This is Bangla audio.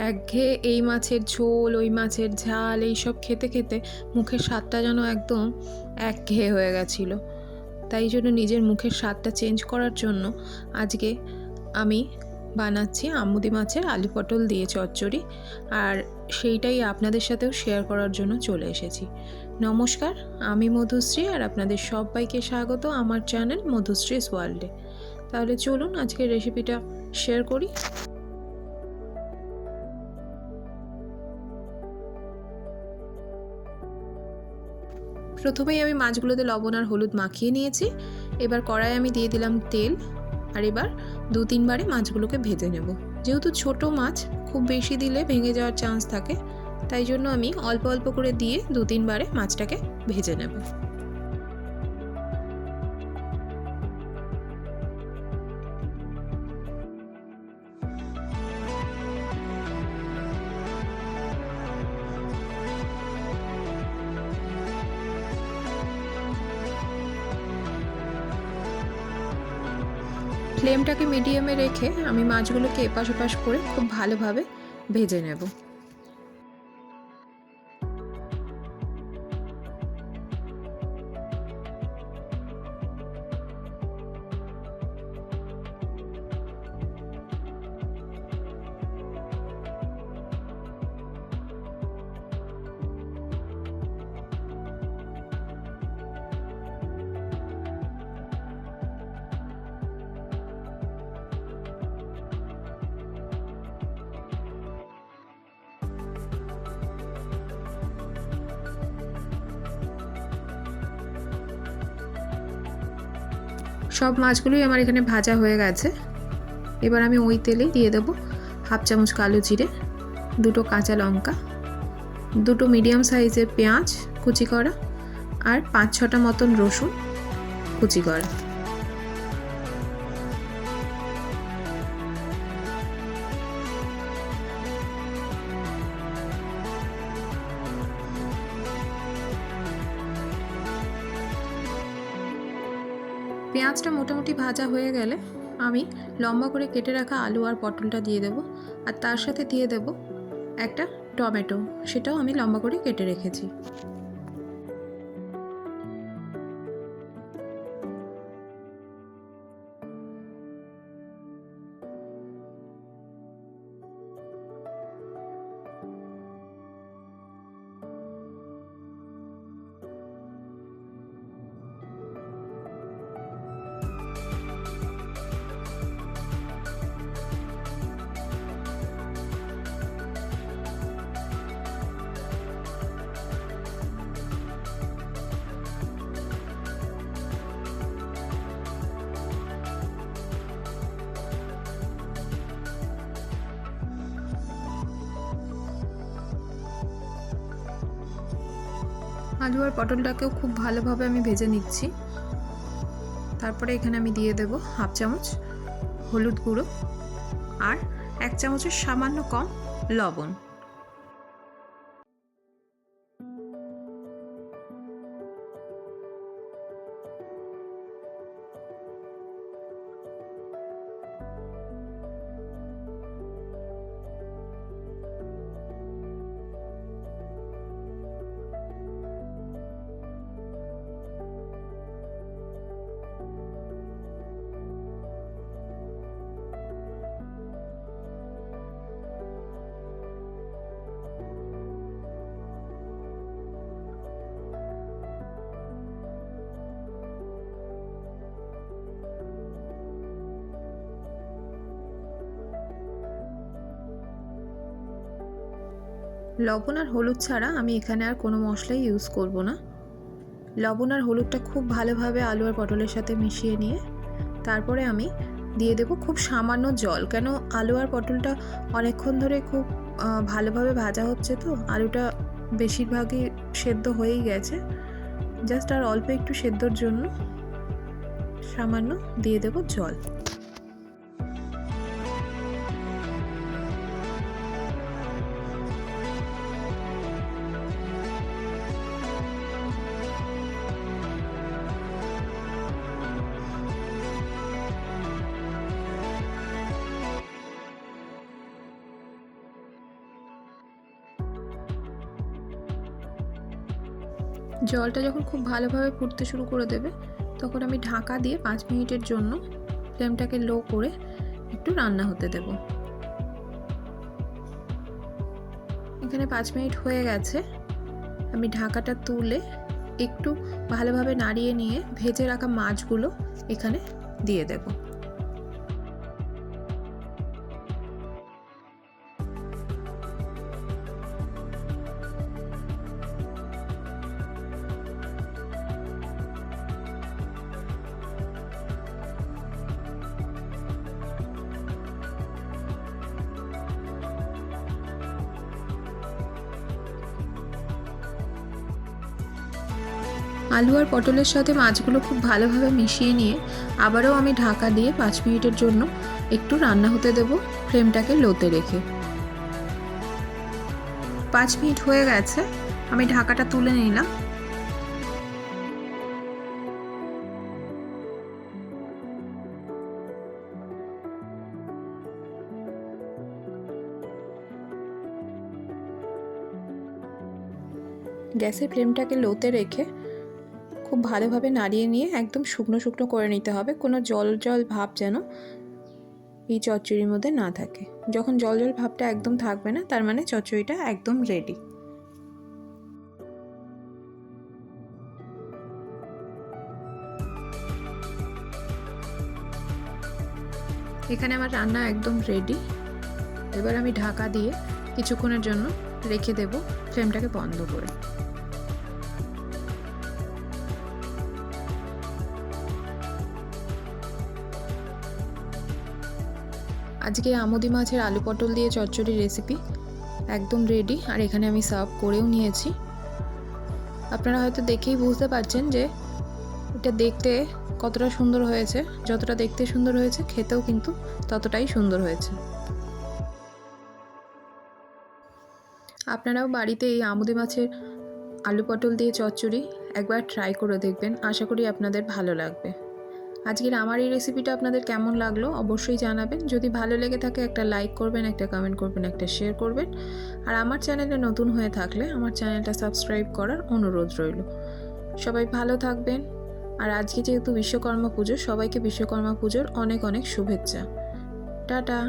একঘেয়ে এই মাছের ঝোল, ওই মাছের ঝাল এইসব খেতে খেতে মুখের স্বাদটা যেন একদম একঘেয়ে হয়ে গেছিল। তাই জন্য নিজের মুখের স্বাদটা চেঞ্জ করার জন্য আজকে আমি বানাচ্ছি আমুদি মাছের আলু পটল দিয়ে চচ্চড়ি, আর সেইটাই আপনাদের সাথেও শেয়ার করার জন্য চলে এসেছি। নমস্কার, আমি মধুশ্রী, আর আপনাদের সবাইকে স্বাগত আমার চ্যানেল মধুশ্রীস ওয়ার্ল্ডে। তাহলে চলুন আজকের রেসিপিটা শেয়ার করি। প্রথমেই আমি মাছগুলোতে লবণ আর হলুদ মাখিয়ে নিয়েছি। এবার কড়াইয়ে আমি দিয়ে দিলাম তেল, আর এবার 2-3 বারে মাছগুলোকে ভেজে নেব। যেহেতু ছোট মাছ, খুব বেশি দিলে ভেঙে যাওয়ার চান্স থাকে, তাই জন্য আমি অল্প অল্প করে দিয়ে 2-3 বারে মাছটাকে ভেজে নেব। ফ্লেমটাকে মিডিয়ামে রেখে আমি মাছগুলোকে এপাশ ওপাশ করে খুব ভালোভাবে ভেজে নেব। সব মাছগুলোই আমার এখানে ভাজা হয়ে গেছে। এবার আমি ওই তেলেই দিয়ে দেবো 1/2 চামচ কালো জিরে, 2টো কাঁচা লঙ্কা, 2টো মিডিয়াম সাইজের পেঁয়াজ কুচি করা, আর 5-6টা মতন রসুন কুচি করা। পেঁয়াজটা মোটামুটি ভাজা হয়ে গেলে আমি লম্বা করে কেটে রাখা আলু আর পটলটা দিয়ে দেবো, আর তার সাথে দিয়ে দেবো একটা টমেটো, সেটাও আমি লম্বা করে কেটে রেখেছি। আলু আর পটলটাকেও খুব ভালোভাবে আমি ভেজে নিচ্ছি। তারপরে এখানে আমি দিয়ে দেব 1/2 চামচ হলুদ গুঁড়ো আর 1 চামচের সামান্য কম লবণ। লবণ আর হলুদ ছাড়া আমি এখানে আর কোনো মশলাই ইউজ করব না। লবণ আর হলুদটা খুব ভালোভাবে আলু আর পটলের সাথে মিশিয়ে নিয়ে তারপরে আমি দিয়ে দেব খুব সামান্য জল, কেন আলু আর পটলটা অনেকক্ষণ ধরে খুব ভালোভাবে ভাজা হচ্ছে, তো আলুটা বেশিরভাগই সেদ্ধ হয়েই গেছে। জাস্ট আর অল্প একটু সেদ্ধর জন্য সামান্য দিয়ে দেব জল। জলটা যখন খুব ভালোভাবে ফুটতে শুরু করে দেবে তখন আমি ঢাকা দিয়ে 5 মিনিটের জন্য ফ্লেমটাকে লো করে একটু রান্না হতে দেব। এখানে 5 মিনিট হয়ে গেছে। আমি ঢাকাটা তুলে একটু ভালোভাবে নাড়িয়ে নিয়ে ভেজে রাখা মাছগুলো এখানে দিয়ে দেব। আলু আর পটলের সাথে মাছগুলো খুব ভালোভাবে মিশিয়ে নিয়ে আবারও আমি ঢাকা দিয়ে 5 মিনিটের জন্য একটু রান্না হতে দেব, ফ্লেমটাকে লোতে রেখে। 5 মিনিট হয়ে গেছে, আমি ঢাকাটা তুলে নিলাম। গ্যাসের ফ্লেমটাকে লোতে রেখে খুব ভালোভাবে নাড়িয়ে নিয়ে একদম শুকনো শুকনো করে নিতে হবে। কোনো জল জল ভাব যেন এই চচ্চড়ির মধ্যে না থাকে। যখন জল জল ভাবটা একদম থাকবে না, তার মানে চচ্চড়িটা একদম রেডি। এখানে আমার রান্না একদম রেডি। এবার আমি ঢাকা দিয়ে কিছুক্ষণের জন্য রেখে দেব, ফ্লেমটাকে বন্ধ করে। আজকে আমুদি মাছের আলু পটল দিয়ে চচ্চড়ি রেসিপি একদম রেডি। আর এখানে আমি সার্ভ করেও নিয়েছি। আপনারা হয়তো দেখেই বুঝতে পারছেন যে এটা দেখতে কতটা সুন্দর হয়েছে। যতটা দেখতে সুন্দর হয়েছে, খেতেও কিন্তু ততটাই সুন্দর হয়েছে। আপনারাও বাড়িতে এই আমুদি মাছের আলু পটল দিয়ে চচ্চড়ি একবার ট্রাই করে দেখবেন। আশা করি আপনাদের ভালো লাগবে। আজকের আমার এই রেসিপিটা আপনাদের কেমন লাগলো অবশ্যই জানাবেন। যদি ভালো লেগে থাকে একটা লাইক করবেন, একটা কমেন্ট করবেন, একটা শেয়ার করবেন। আর আমার চ্যানেলে নতুন হয়ে থাকলে আমার চ্যানেলটা সাবস্ক্রাইব করার অনুরোধ রইল। সবাই ভালো থাকবেন। আর আজকে যেহেতু বিশ্বকর্মা পুজো, সবাইকে বিশ্বকর্মা পুজোর অনেক অনেক শুভেচ্ছা। টাটা।